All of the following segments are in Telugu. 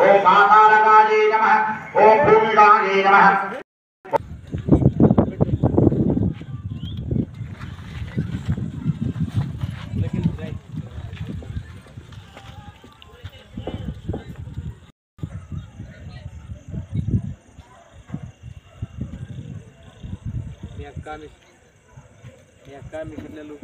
ఓం పాతాళకాయే నమః ఓం భూమికాయే నమః పిల్లలు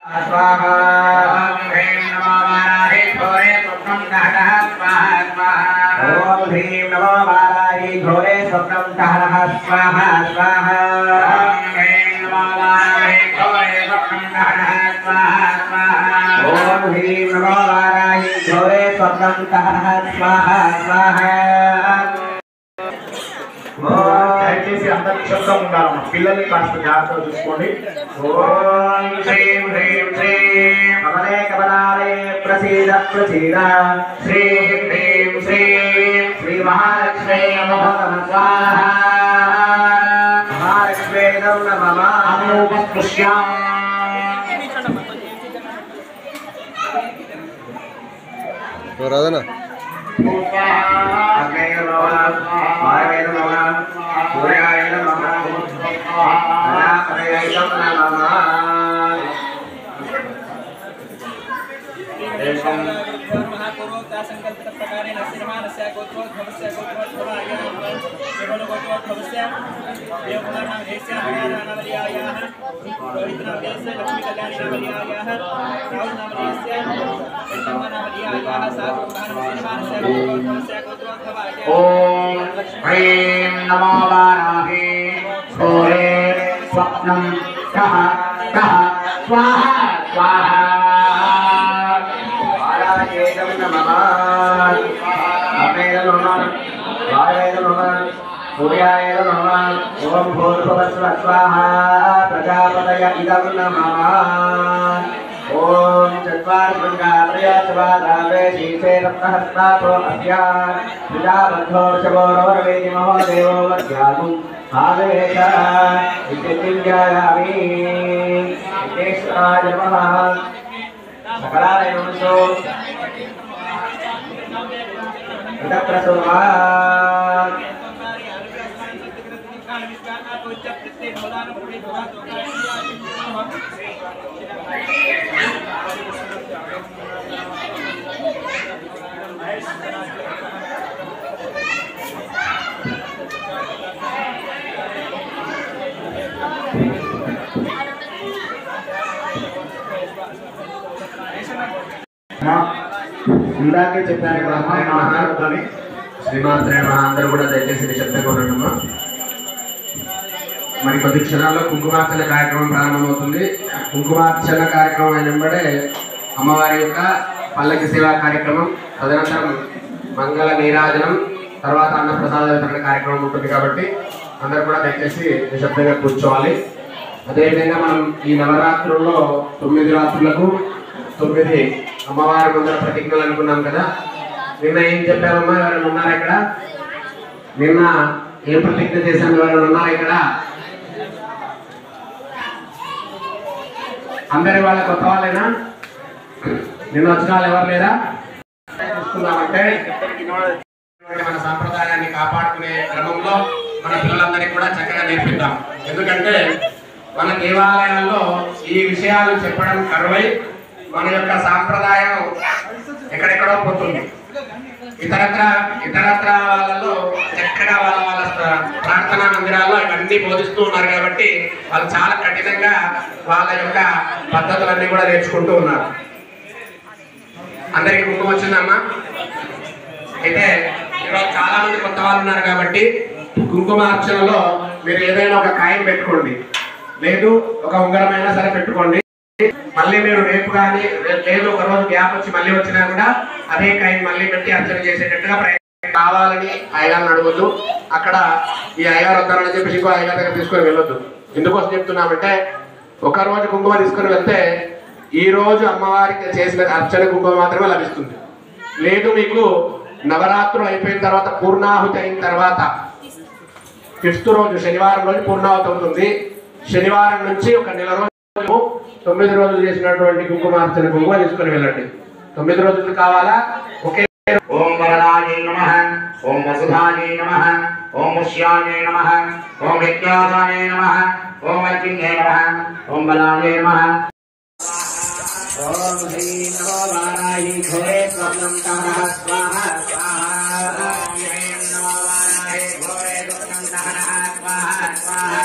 स्वाहा ओम ह्रीं नमो वाराहि घोरे स्वप्नं दहनः स्वाहा स्वाहा ओम ह्रीं नमो वाराहि घोरे स्वप्नं दहनः स्वाहा स्वाहा ओम ह्रीं नमो वाराहि घोरे स्वप्नं दहनः स्वाहा स्वाहा ओम ह्रीं नमो वाराहि घोरे स्वप्नं दहनः स्वाहा स्वाहा దయచేసి అందరూ నిశ్శబ్దంగా ఉండాలమ్మా పిల్లల్ని కాస్త జాగ్రత్తగా చూసుకోండి ఓం శ్రీం హ్రీం శ్రీం కమలే కమలాలే ప్రసీద ప్రసీద శ్రీం హ్రీం శ్రీం శ్రీ మహాలక్ష్మీ నమః స్వాహా మహాలక్ష్మీ నమః అమోపస్పృశ్యాం రాదనా संकल्पित प्रकारेण सिंहानस्य गोत्रोद्भवस्य गोत्रोद्भवस्य देवकुमारनाम देशस्य नामलियायाः रोहितनाम देशस्य लक्ष्मी कल्याणी नामलियायाः राहुल नाम देशस्य नामलियायाः सिंहानस्य गोत्रोद्भवस्य ओम ह्रीं नमो वाराहि घोरे स्वप्नं कः कः स्वाहा स्वाहा वारायेदं नमः अमेन नमः वाराय नमः सूर्याय नमः ओम भूर्भुवस्सुः स्वाहा प्रजापतय इदं नमः ओम चत्वारशृङ्गारयाचवादावे शीर्षे रत्नहस्तातो अस्यान् प्रजाबद्धोर्षवोरवरवेदि महोदेवो मध्यागुं आवेश इत्यतिञ्जायामि विघ्नेश्वराय नमः सकलाय नमो इदप्रसुवात् ఇందాకే చెప్పారు కదా మహారాజుని శ్రీమాత్రే నమః అందరూ కూడా దయచేసి నిశ్శబ్దంగా ఉండమ్మా మరి కొద్ది క్షణాల్లో కుంకుమార్చన కార్యక్రమం ప్రారంభమవుతుంది కుంకుమార్చన కార్యక్రమం అయిన వెంబడే అమ్మవారి యొక్క పల్లకి సేవా కార్యక్రమం తదనంతరం మంగళ నీరాజనం తర్వాత అన్నప్రసాద వితరణ కార్యక్రమం ఉంటుంది కాబట్టి అందరూ కూడా దయచేసి నిశ్శబ్దంగా కూర్చోవాలి అదేవిధంగా మనం ఈ నవరాత్రుల్లో 9 రాత్రులకు 9 అమ్మవారి ముందర ప్రతిజ్ఞలు అనుకున్నాం కదా నిన్న ఏం చెప్పామమ్మా ఎవరైనా ఉన్నారా ఇక్కడ నిన్న ఏం ప్రతిజ్ఞ చేశాను ఎవరైనా ఉన్నారా ఇక్కడ అందరి వాళ్ళ కొత్త వాళ్ళేనా నిన్న వచ్చిన వాళ్ళు ఎవరు లేరా చూసుకున్నామంటే మన సాంప్రదాయాన్ని కాపాడుకునే క్రమంలో మన పిల్లలందరికీ కూడా చక్కగా నేర్పిద్దాం ఎందుకంటే మన దేవాలయాల్లో ఈ విషయాలు చెప్పడం కరువై మన యొక్క సాంప్రదాయం ఎక్కడెక్కడో పోతుంది ఇతరత్ర వాళ్ళలో చక్కగా వాళ్ళ ప్రార్థనా మందిరాల్లో ఇవన్నీ బోధిస్తూ ఉన్నారు కాబట్టి వాళ్ళు చాలా కఠినంగా వాళ్ళ యొక్క పద్ధతులన్నీ కూడా నేర్చుకుంటూ ఉన్నారు అందరికీ కుంకుమ వచ్చిందమ్మా అయితే ఈరోజు చాలా మంది కొత్త వాళ్ళు ఉన్నారు కాబట్టి కుంకుమార్చనలో మీరు ఏదైనా ఒక కాయం పెట్టుకోండి లేదు ఒక ఉంగరమైనా సరే పెట్టుకోండి మళ్ళీ మీరు రేపు కానీ లేదు ఒక రోజు గ్యాప్ వచ్చి మళ్ళీ వచ్చినా కూడా అదే కాయం మళ్ళీ పెట్టి అర్చన చేసేటట్టుగా ప్రయత్నం కావాలని అయ్యగారిని అడగొద్దు అక్కడ ఈ అయ్యగారు వద్దారని చెప్పేసి ఇంకో అయ్యగారి దగ్గర తీసుకొని వెళ్ళొద్దు ఎందుకోసం చెప్తున్నామంటే ఒక రోజు కుంకుమ తీసుకొని వెళ్తే ఈ రోజు అమ్మవారికి చేసిన అర్చన కుంకుమ మాత్రమే లభిస్తుంది లేదు మీకు నవరాత్రులు అయిపోయిన తర్వాత పూర్ణాహుతి అయిన తర్వాత 5th రోజు శనివారం రోజు పూర్ణాహుతి అవుతుంది శనివారం నుంచి ఒక నెల రోజులు 9 రోజులు చేసినటువంటి కుంకుమార్చన కుంకుమ తీసుకొని వెళ్ళండి. 9 రోజులు కావాలా? ఒకే ఓం వరదాయే నమః, ఓం వసుధాయే నమః, ఓం ముష్యాయే నమః, ఓం విద్యాదాయే నమః, ఓం అగ్నియే నమః, ఓం బలాయే నమః. ఓం హ్రీం నమో వారాహి ఘోరే స్వర్ణం తహః స్వాహా స్వాహా. ఓం హ్రీం నమో వారాహి ఘోరే స్వర్ణం తహః స్వాహా స్వాహా.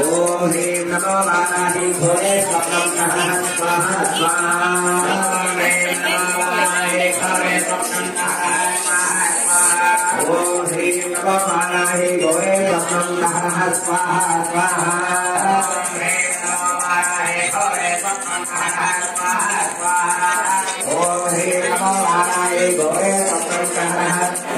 ఓం హ్రీం నమో వారాహి ఘోరే స్వర్ణం తహః స్వాహా స్వాహా. ఓం హ్రీం నమో వారాహి ఘోరే స్వర్ణం తహః స్వాహా స్వాహా. ఓం హ్రీం నమో వారాహి ఘోరే స్వర్ణం తహః స్వాహా స్వాహా. ఓం హ్రీం నమో వారాహి ఘోరే స్వర్ణం తహః స్వాహా స్వాహా. ఓం హ్రీం నమో వారాహి ఘోరే స్వర్ణం తహః